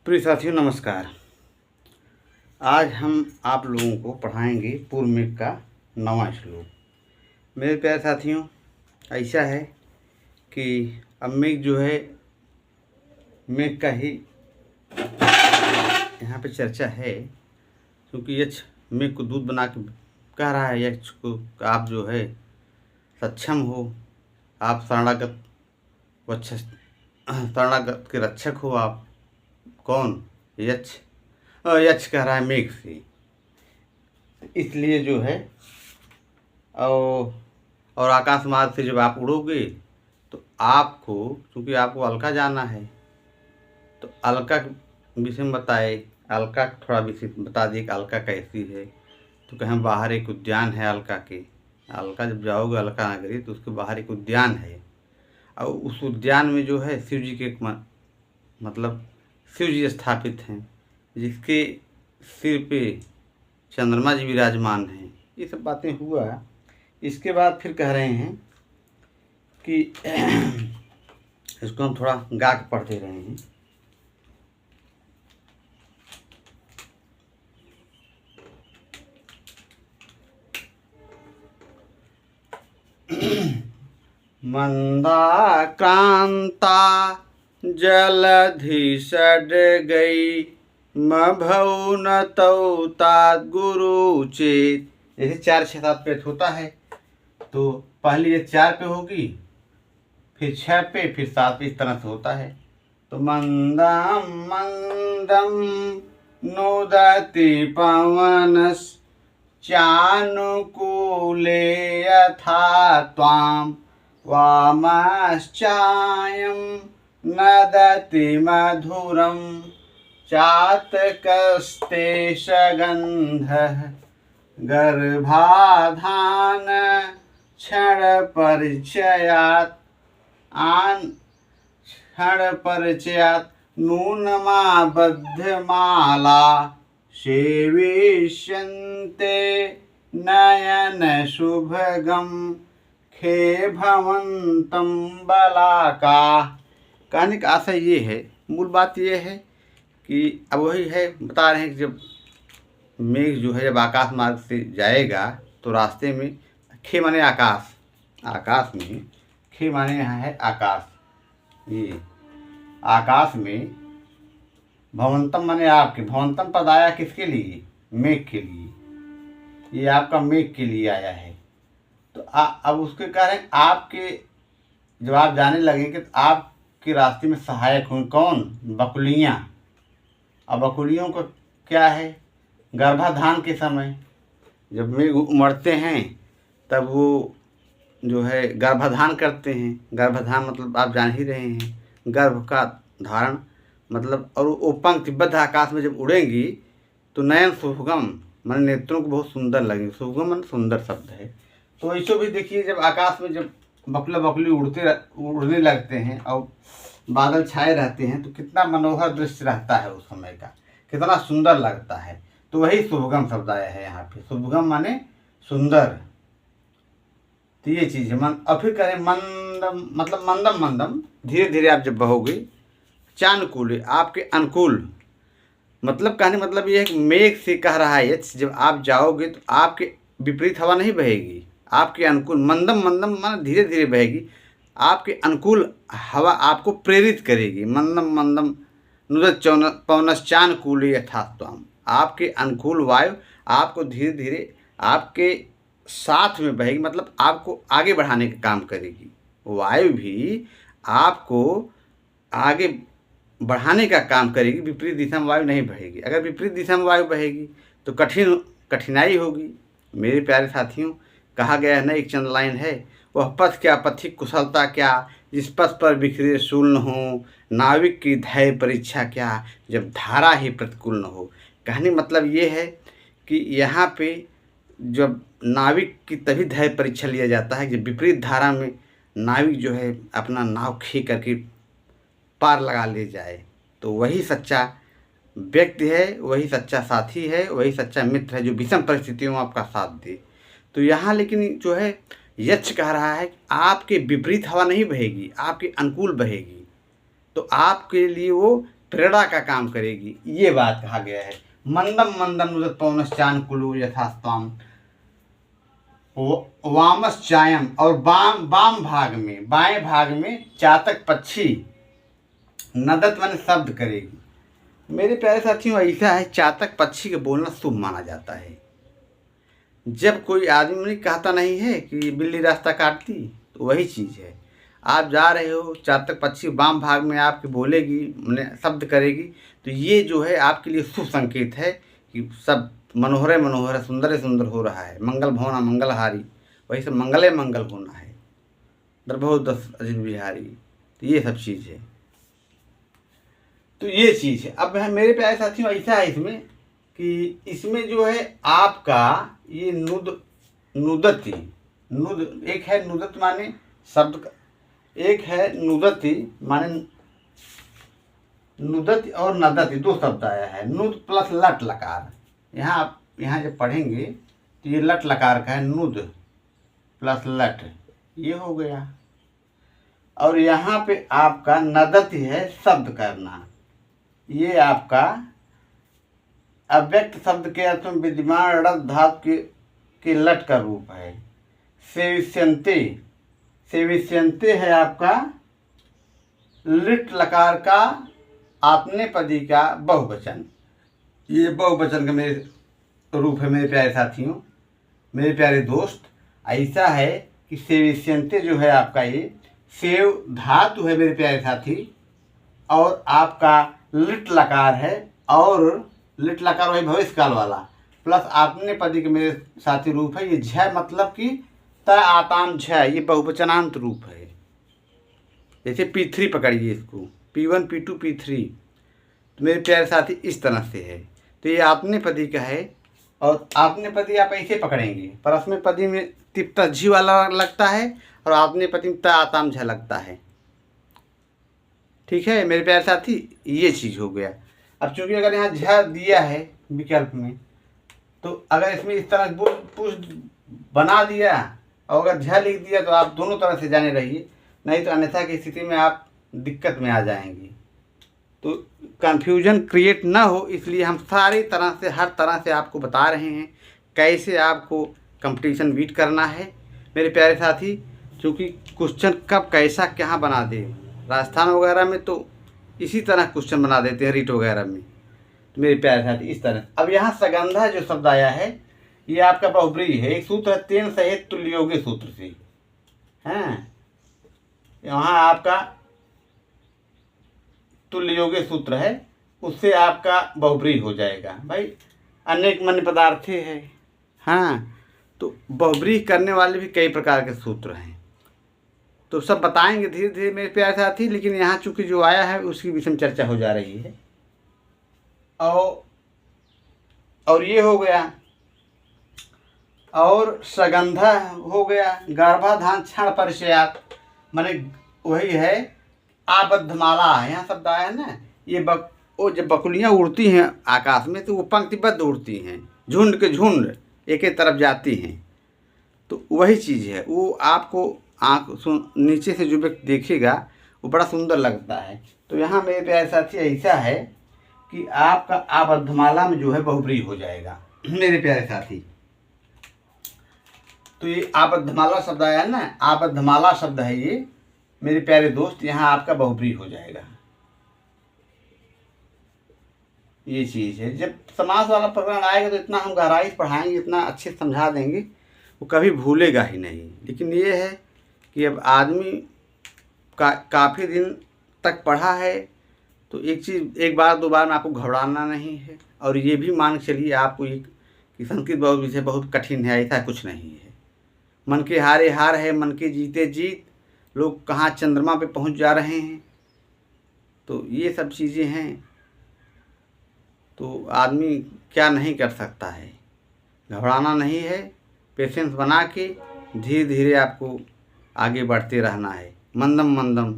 प्रिय साथियों नमस्कार। आज हम आप लोगों को पढ़ाएंगे पूर्व मेघ का 9वां श्लोक। मेरे प्यारे साथियों, ऐसा है कि अब मेघ जो है मेघ का ही यहाँ पे चर्चा है, क्योंकि यक्ष मेघ को दूध बना के कह रहा है यक्ष को, आप जो है सक्षम हो, आप शरणागत शरणागत के रक्षक हो। आप कौन? यक्ष। यक्ष कह रहा है मेघ से, इसलिए जो है और आकाश मार्ग से जब आप उड़ोगे तो आपको, क्योंकि आपको अलका जाना है, तो अलका के विषय में बताए। अलका थोड़ा विषय बता दिए कि अलका कैसी है। तो कहीं बाहर एक उद्यान है अलका के। अलका जब जाओगे अलका नगरी तो उसके बाहर एक उद्यान है, और उस उद्यान में जो है शिव जी के मतलब शिव जी स्थापित हैं, जिसके सिर पे चंद्रमा जी विराजमान हैं। ये सब बातें हुआ। इसके बाद फिर कह रहे हैं कि इसको हम थोड़ा गा के पढ़ दे रहे हैं। मंदाक्रांता जलधि सड गई, मभौ न तौ तात गुरु चेत। जैसे 4 6 7 पे होता है, तो पहले ये 4 पे होगी, फिर 6 पे, फिर 7 पे, इस तरह से होता है। तो मंदम मंदम नोदति पवनस चानुकूले यथा त्वाम वामश्चायं नदति मधुरं चातकस्ते सगन्धः गर्भाधान क्षण परिचयात् नूनमा बद्धमाला सेविष्यन्ते नयन शुभगम खे भवन्तं बलाका। कहने का आशय ये है, मूल बात ये है कि अब वही है, बता रहे हैं कि जब मेघ जो है जब आकाश मार्ग से जाएगा तो रास्ते में खे माने आकाश, आकाश में खे माने यहाँ है आकाश, ये आकाश में भवंतम माने आपके, भवंतम पद आया किसके लिए? मेघ के लिए। ये आपका मेघ के लिए आया है। तो अब उसके कारण आपके जब आप जाने लगेंगे तो आपके रास्ते में सहायक होंगे कौन? बकुलियाँ। अब बकुलियों को क्या है? गर्भाधान के समय जब मेघ उमड़ते हैं तब वो जो है गर्भाधान करते हैं। गर्भाधान मतलब आप जान ही रहे हैं, गर्भ का धारण मतलब। और वो पंक्तिबद्ध आकाश में जब उड़ेंगी तो नयन शुभगम मन नेत्रों को बहुत सुंदर लगेंगे। शुभगम मन सुंदर शब्द है। तो ऐसे भी देखिए, जब आकाश में जब बकुला बकुली उड़ने लगते हैं और बादल छाए रहते हैं तो कितना मनोहर दृश्य रहता है उस समय का, कितना सुंदर लगता है। तो वही शुभगम शब्द आया है यहाँ पे। शुभगम माने सुंदर। तो ये चीज़ है मन। और फिर करें मंदम मतलब मंदम मंदम, धीरे धीरे आप जब बहोगे, चानुकूल आपके अनुकूल, मतलब कहने मतलब ये है कि मेघ से कह रहा है यक्ष, जब आप जाओगे तो आपके विपरीत हवा नहीं बहेगी, आपके अनुकूल। मंदम मंदम मान धीरे धीरे बहेगी, आपके अनुकूल हवा आपको प्रेरित करेगी। मंदम मंदम नुदत पवनश्चानुकूल यथात्वाम, आपके अनुकूल वायु आपको धीरे धीरे आपके साथ में बहेगी, मतलब आपको आगे बढ़ाने का काम करेगी। वायु भी आपको आगे बढ़ाने का काम करेगी। विपरीत दिशा में वायु नहीं बहेगी। अगर विपरीत दिशा में वायु बहेगी तो कठिनाई होगी। मेरे प्यारे साथियों, कहा गया है ना, एक चंद लाइन है, वह पथ क्या पथिक कुशलता क्या, जिस पथ पर बिखरे शूल न हो, नाविक की धैर्य परीक्षा क्या, जब धारा ही प्रतिकूल न हो। कहने मतलब ये है कि यहाँ पे जब नाविक की तभी धैर्य परीक्षा लिया जाता है जब विपरीत धारा में नाविक जो है अपना नाव खी करके पार लगा ले जाए। तो वही सच्चा व्यक्ति है, वही सच्चा साथी है, वही सच्चा मित्र है जो विषम परिस्थितियों में आपका साथ दे। तो यहाँ लेकिन जो है यक्ष कह रहा है कि आपके विपरीत हवा नहीं बहेगी, आपके अनुकूल बहेगी। तो आपके लिए वो प्रेरणा का काम करेगी, ये बात कहा गया है। मंदम मंदम नुदत पवनश्चानुकूलो यथास्ताम, वामश्चायम, और बाम भाग में, बाएं भाग में चातक पक्षी नदत मन शब्द करेगी। मेरे प्यारे साथियों, ऐसा है, चातक पक्षी का बोलना शुभ माना जाता है। जब कोई आदमी कहता नहीं है कि बिल्ली रास्ता काटती, तो वही चीज़ है। आप जा रहे हो, चातक पक्षी वाम भाग में आपकी बोलेगी, शब्द करेगी, तो ये जो है आपके लिए शुभ संकेत है कि सब मनोहर मनोहर, सुंदर सुंदर हो रहा है। मंगल भवना मंगलहारी, वही सब मंगले मंगल होना है। दरभो दस अजित बिहारी, तो ये सब चीज़ है। तो ये चीज़ है। अब है मेरे प्यारे साथियों, ऐसा है इसमें कि इसमें जो है आपका ये नुदती, एक है नुदत माने शब्द का, एक है नुदती माने नुदत और नदती, दो शब्द आया है। नुद प्लस लट लकार, यहाँ आप यहाँ जब पढ़ेंगे तो ये लट लकार का है, नुद प्लस लट, ये हो गया। और यहाँ पे आपका नदती है शब्द करना, ये आपका अव्यक्त शब्द के अर्थ में विद्यमान ऋ धातु के लट का रूप है। सेविष्यन्ते, सेविष्यन्ते है आपका लिट लकार का आत्मनेपदी का बहुवचन, ये बहुवचन का मेरे रूप है। मेरे प्यारे साथियों, मेरे प्यारे दोस्त, ऐसा है कि सेविष्यन्ते जो है आपका ये सेव धातु है मेरे प्यारे साथी, और आपका लिट लकार है, और लिट लकार वही भविष्य काल वाला, प्लस आत्मनेपदी के मेरे साथी रूप है। ये झ मतलब कि त आताम झ, ये बहुवचनांत रूप है। जैसे P3 पकड़िए इसको, P1 P2 P3, तो मेरे प्यारे साथी इस तरह से है। तो ये आत्मनेपदी का है, और आत्मनेपदी आप ऐसे पकड़ेंगे, परस्मैपदी में तिप्त झी वाला लगता है, और आत्मनेपदी में त आताम झ लगता है। ठीक है मेरे प्यारे साथी, ये चीज़ हो गया। अब चूंकि अगर यहाँ झ दिया है विकल्प में, तो अगर इसमें इस तरह पुश बना दिया और अगर झ लिख दिया, तो आप दोनों तरह से जाने रहिए, नहीं तो अन्यथा की स्थिति में आप दिक्कत में आ जाएंगे। तो कन्फ्यूजन क्रिएट ना हो, इसलिए हम सारी तरह से, हर तरह से आपको बता रहे हैं कैसे आपको कंपटीशन बीट करना है मेरे प्यारे साथी। क्योंकि क्वेश्चन कब कैसा क्या बना दे, राजस्थान वगैरह में तो इसी तरह क्वेश्चन बना देते हैं, रीट वगैरह में। तो मेरे प्यारे साथी इस तरह। अब यहाँ सगंधा जो शब्द आया है, ये आपका बहुब्रीहि है। एक सूत्र है तेन सहित तुल्योगे सूत्र से, हैं यहाँ आपका तुल्योगे सूत्र है, उससे आपका बहुब्रीहि हो जाएगा। भाई अनेक मन्य पदार्थे है, हाँ, तो बहुब्रीहि करने वाले भी कई प्रकार के सूत्र हैं, तो सब बताएंगे धीरे धीरे मेरे प्यारे साथी। लेकिन यहाँ चूंकि जो आया है उसकी विषय में चर्चा हो जा रही है। और ये हो गया, और सगंधा हो गया। गर्भाधान क्षण परिचयात, माने वही है आबद्धमाला है, यहाँ शब्द आया है ना। ये वो जब बकुलियाँ उड़ती हैं आकाश में, तो वो पंक्तिबद्ध उड़ती हैं, झुंड के झुंड एक एक तरफ जाती हैं। तो वही चीज़ है, वो आपको आँख नीचे से जो व्यक्ति देखेगा वो बड़ा सुंदर लगता है। तो यहाँ मेरे प्यारे साथी ऐसा है कि आपका आबद्धमाला में जो है बहुब्रीहि हो जाएगा मेरे प्यारे साथी। तो ये आबद्धमाला शब्द आया है ना, आबद्धमाला शब्द है ये मेरे प्यारे दोस्त, यहाँ आपका बहुब्रीहि हो जाएगा। ये चीज़ है। जब समास वाला प्रकरण आएगा तो इतना हम गहराई से पढ़ाएंगे, इतना अच्छे से समझा देंगे, वो कभी भूलेगा ही नहीं। लेकिन ये है कि अब आदमी काफ़ी दिन तक पढ़ा है, तो एक चीज़ एक बार दो बार में आपको घबराना नहीं है। और ये भी मान चलिए आपको एक कि संस्कृत बहुत विषय बहुत कठिन है, ऐसा कुछ नहीं है। मन के हारे हार है, मन के जीते जीत, लोग कहाँ चंद्रमा पे पहुंच जा रहे हैं। तो ये सब चीज़ें हैं, तो आदमी क्या नहीं कर सकता है। घबराना नहीं है, पेशेंस बना के धीरे धीरे आपको आगे बढ़ते रहना है। मंदम मंदम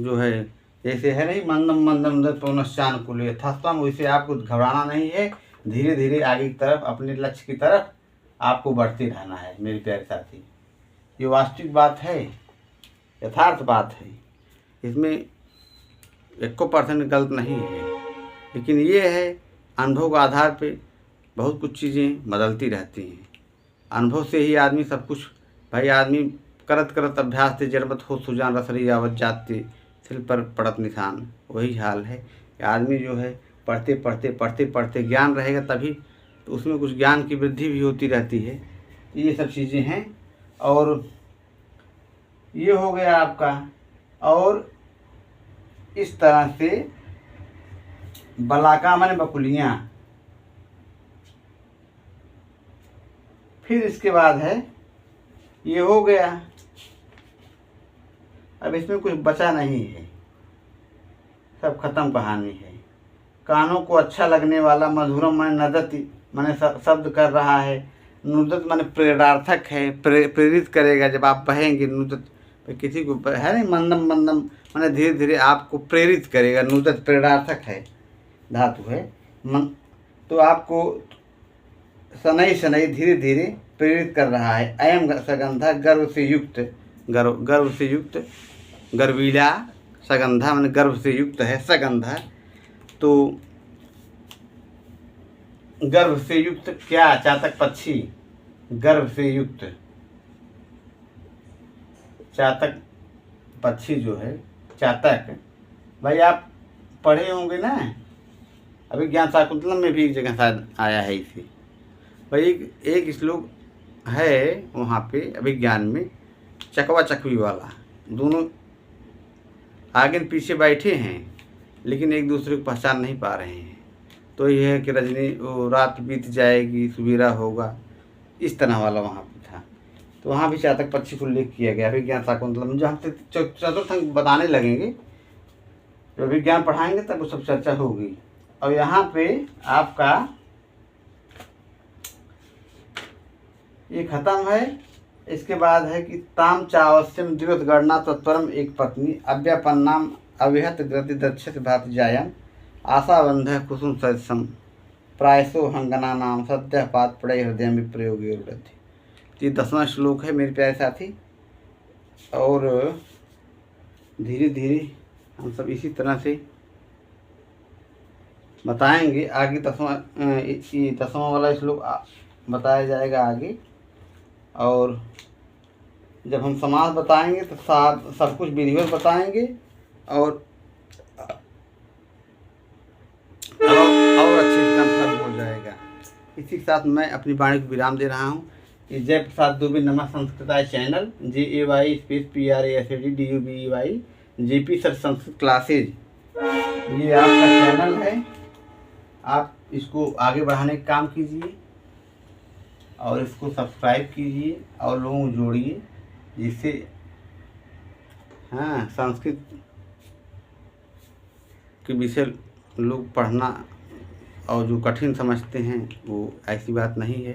जो है, जैसे है नहीं, मंदम मंदम पवनश्चानुकूल यथास्ताम, वैसे आपको घबराना नहीं है, धीरे धीरे आगे की तरफ, अपने लक्ष्य की तरफ आपको बढ़ते रहना है मेरे प्यारे साथी। ये वास्तविक बात है, यथार्थ बात है। इसमें 1% गलत नहीं है, लेकिन ये है अनुभव के आधार पे बहुत कुछ चीज़ें बदलती रहती हैं। अनुभव से ही आदमी सब कुछ, भाई आदमी करत करत अभ्यास ते जड़बत हो सुजान रसरी आवत जाते सिल पर पड़त निशान। वही हाल है कि आदमी जो है पढ़ते पढ़ते पढ़ते पढ़ते ज्ञान रहेगा तभी तो उसमें कुछ ज्ञान की वृद्धि भी होती रहती है। ये सब चीज़ें हैं। और ये हो गया आपका। और इस तरह से बलाका माने बकुलियाँ। फिर इसके बाद है ये हो गया। अब इसमें कुछ बचा नहीं है, सब खत्म कहानी है। कानों को अच्छा लगने वाला मधुरम माने नदति माने शब्द कर रहा है। नुदत माने प्रेरणार्थक है, प्रेरित करेगा। जब आप बहेंगे नुदत, किसी को है नहीं, मंदम मंदम माने धीरे धीरे आपको प्रेरित करेगा। नुदत प्रेरणार्थक है, धातु है। तो आपको शनै शनै धीरे धीरे प्रेरित कर रहा है। अयम सगंधा गर्व से युक्त, गर्व से युक्त, गर्वीला सगंधा माने गर्व से युक्त है। सगंधा तो गर्व से युक्त क्या, चातक पक्षी गर्व से युक्त। चातक पक्षी जो है, चातक, भाई आप पढ़े होंगे ना, अभिज्ञान शाकुंतलम में भी एक जगह शायद आया है इसे। भाई एक श्लोक है वहाँ पे अभिज्ञान में, चकवा चकवी वाला, दोनों आगे पीछे बैठे हैं लेकिन एक दूसरे को पहचान नहीं पा रहे हैं। तो यह है कि रजनी वो रात बीत जाएगी सवेरा होगा, इस तरह वाला वहाँ पे था। तो वहाँ भी चातक पक्षी को उल्लेख किया गया अभिज्ञान शाकुंतलम। जो हम चतुर्थ अंक बताने लगेंगे, जो अभिज्ञान पढ़ाएंगे तब वो सब चर्चा होगी। और यहाँ पे आपका ये खत्म है। इसके बाद है कि ताम चावस्यम दिवस गणना तत्परम एक पत्नी अव्यापन्नाम अविहत गति दक्षित भाति जायम आशाबंध कुसुम सदसम प्रायसो हंगना नाम सद्य पात पड़े हृदय में प्रयोग। ये 10वां श्लोक है मेरे प्यारे साथी। और धीरे धीरे हम सब इसी तरह से बताएंगे आगे। 10वां वाला श्लोक बताया जाएगा आगे। और जब हम समास बताएंगे तो सब कुछ विधिवत बताएंगे और अच्छे से फर्क हो जाएगा। इसी के साथ मैं अपनी वाणी को विराम दे रहा हूँ। ये जय प्रसाद दुबे नमः संस्कृताय channel, JAY space PRASAD JP sir Sanskrit classes, ये आपका चैनल है। आप इसको आगे बढ़ाने का काम कीजिए और इसको सब्सक्राइब कीजिए और लोगों को जोड़िए, जिससे हाँ संस्कृत के विषय लोग पढ़ना और जो कठिन समझते हैं वो ऐसी बात नहीं है।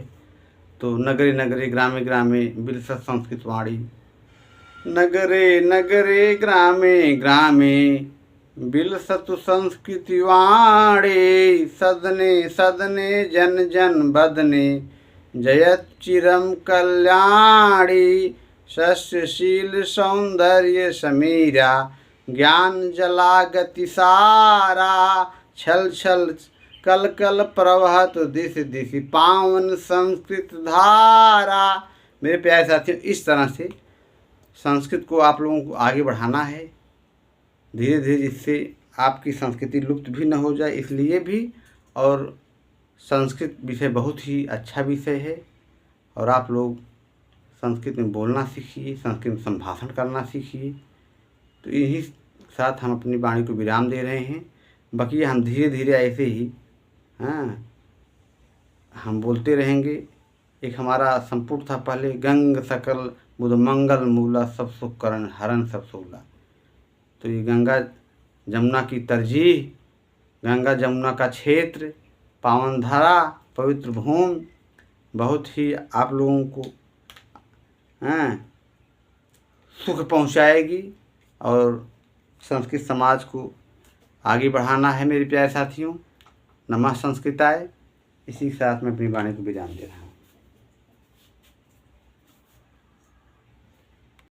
तो नगरे नगरे ग्रामे ग्रामे बिलसत संस्कृत वाणी, नगरे नगरे ग्रामे ग्रामे बिलसतु संस्कृति वाणी, सदने सदने जन जन बदने जयत चिरम कल्याणी, शस्यशील सौंदर्य समीरा ज्ञान जला गति सारा, छल छल कल कल प्रवहत दिश दिश पावन संस्कृत धारा। मेरे प्यारे साथियों, इस तरह से संस्कृत को आप लोगों को आगे बढ़ाना है धीरे धीरे, जिससे आपकी संस्कृति लुप्त भी न हो जाए, इसलिए भी। और संस्कृत विषय बहुत ही अच्छा विषय है और आप लोग संस्कृत में बोलना सीखिए, संस्कृत में संभाषण करना सीखिए। तो यही साथ हम अपनी वाणी को विराम दे रहे हैं। बाकी हम धीरे धीरे ऐसे ही हम बोलते रहेंगे। एक हमारा संपुट था पहले, गंग सकल बुध मंगल मूला सब सुख करण हरण सब सोला। तो ये गंगा जमुना की तरजीह, गंगा जमुना का क्षेत्र, पावन धारा, पवित्र भूमि बहुत ही आप लोगों को सुख पहुंचाएगी और संस्कृत समाज को आगे बढ़ाना है मेरे प्यारे साथियों। नमः संस्कृताय। इसी के साथ मैं अपनी वाणी को विराम दे रहा हूँ।